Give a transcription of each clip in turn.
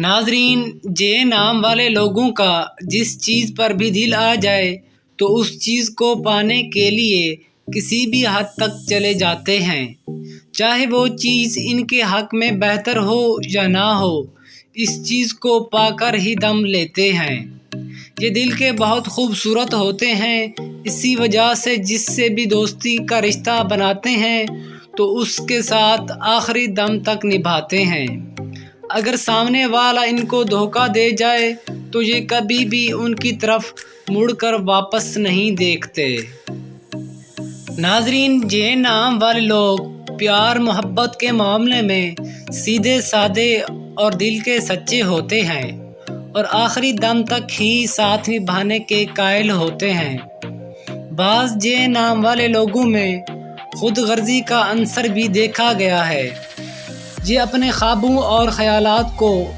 ناظرین، جے نام والے لوگوں کا جس چیز پر بھی دل آ جائے تو اس چیز کو پانے کے لیے کسی بھی حد تک چلے جاتے ہیں، چاہے وہ چیز ان کے حق میں بہتر ہو یا نہ ہو، اس چیز کو پا کر ہی دم لیتے ہیں۔ یہ دل کے بہت خوبصورت ہوتے ہیں، اسی وجہ سے جس سے بھی دوستی کا رشتہ بناتے ہیں تو اس کے ساتھ آخری دم تک نبھاتے ہیں۔ اگر سامنے والا ان کو دھوکہ دے جائے تو یہ کبھی بھی ان کی طرف مڑ کر واپس نہیں دیکھتے۔ ناظرین، یہ نام والے لوگ پیار محبت کے معاملے میں سیدھے سادے اور دل کے سچے ہوتے ہیں اور آخری دم تک ہی ساتھ نبھانے کے قائل ہوتے ہیں۔ بعض یہ نام والے لوگوں میں خود غرضی کا عنصر بھی دیکھا گیا ہے۔ یہ اپنے خوابوں اور خیالات کو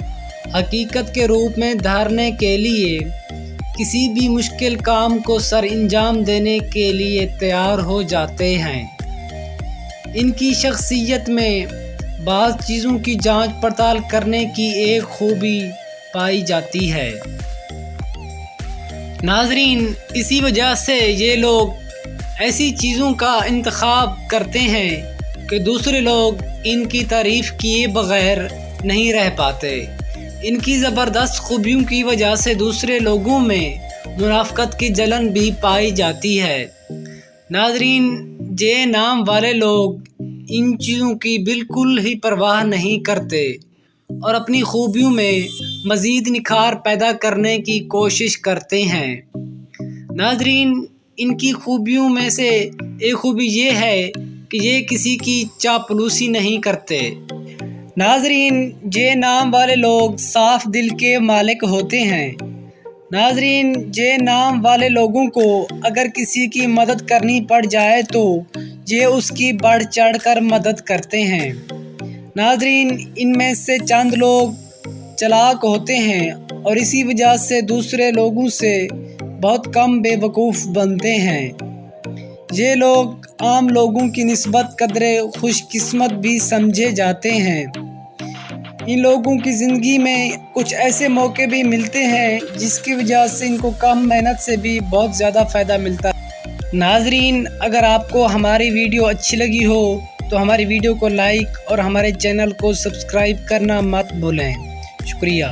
حقیقت کے روپ میں دھارنے کے لیے کسی بھی مشکل کام کو سر انجام دینے کے لیے تیار ہو جاتے ہیں۔ ان کی شخصیت میں بعض چیزوں کی جانچ پڑتال کرنے کی ایک خوبی پائی جاتی ہے۔ ناظرین، اسی وجہ سے یہ لوگ ایسی چیزوں کا انتخاب کرتے ہیں کہ دوسرے لوگ ان کی تعریف کیے بغیر نہیں رہ پاتے۔ ان کی زبردست خوبیوں کی وجہ سے دوسرے لوگوں میں منافقت کی جلن بھی پائی جاتی ہے۔ ناظرین، یہ نام والے لوگ ان چیزوں کی بالکل ہی پرواہ نہیں کرتے اور اپنی خوبیوں میں مزید نکھار پیدا کرنے کی کوشش کرتے ہیں۔ ناظرین، ان کی خوبیوں میں سے ایک خوبی یہ ہے کہ یہ کسی کی چاپلوسی نہیں کرتے۔ ناظرین، یہ نام والے لوگ صاف دل کے مالک ہوتے ہیں۔ ناظرین، یہ نام والے لوگوں کو اگر کسی کی مدد کرنی پڑ جائے تو یہ اس کی بڑھ چڑھ کر مدد کرتے ہیں۔ ناظرین، ان میں سے چند لوگ چالاک ہوتے ہیں اور اسی وجہ سے دوسرے لوگوں سے بہت کم بے وقوف بنتے ہیں۔ یہ لوگ عام لوگوں کی نسبت قدرے خوش قسمت بھی سمجھے جاتے ہیں۔ ان لوگوں کی زندگی میں کچھ ایسے موقع بھی ملتے ہیں جس کی وجہ سے ان کو کم محنت سے بھی بہت زیادہ فائدہ ملتا ہے۔ ناظرین، اگر آپ کو ہماری ویڈیو اچھی لگی ہو تو ہماری ویڈیو کو لائک اور ہمارے چینل کو سبسکرائب کرنا مت بھولیں۔ شکریہ۔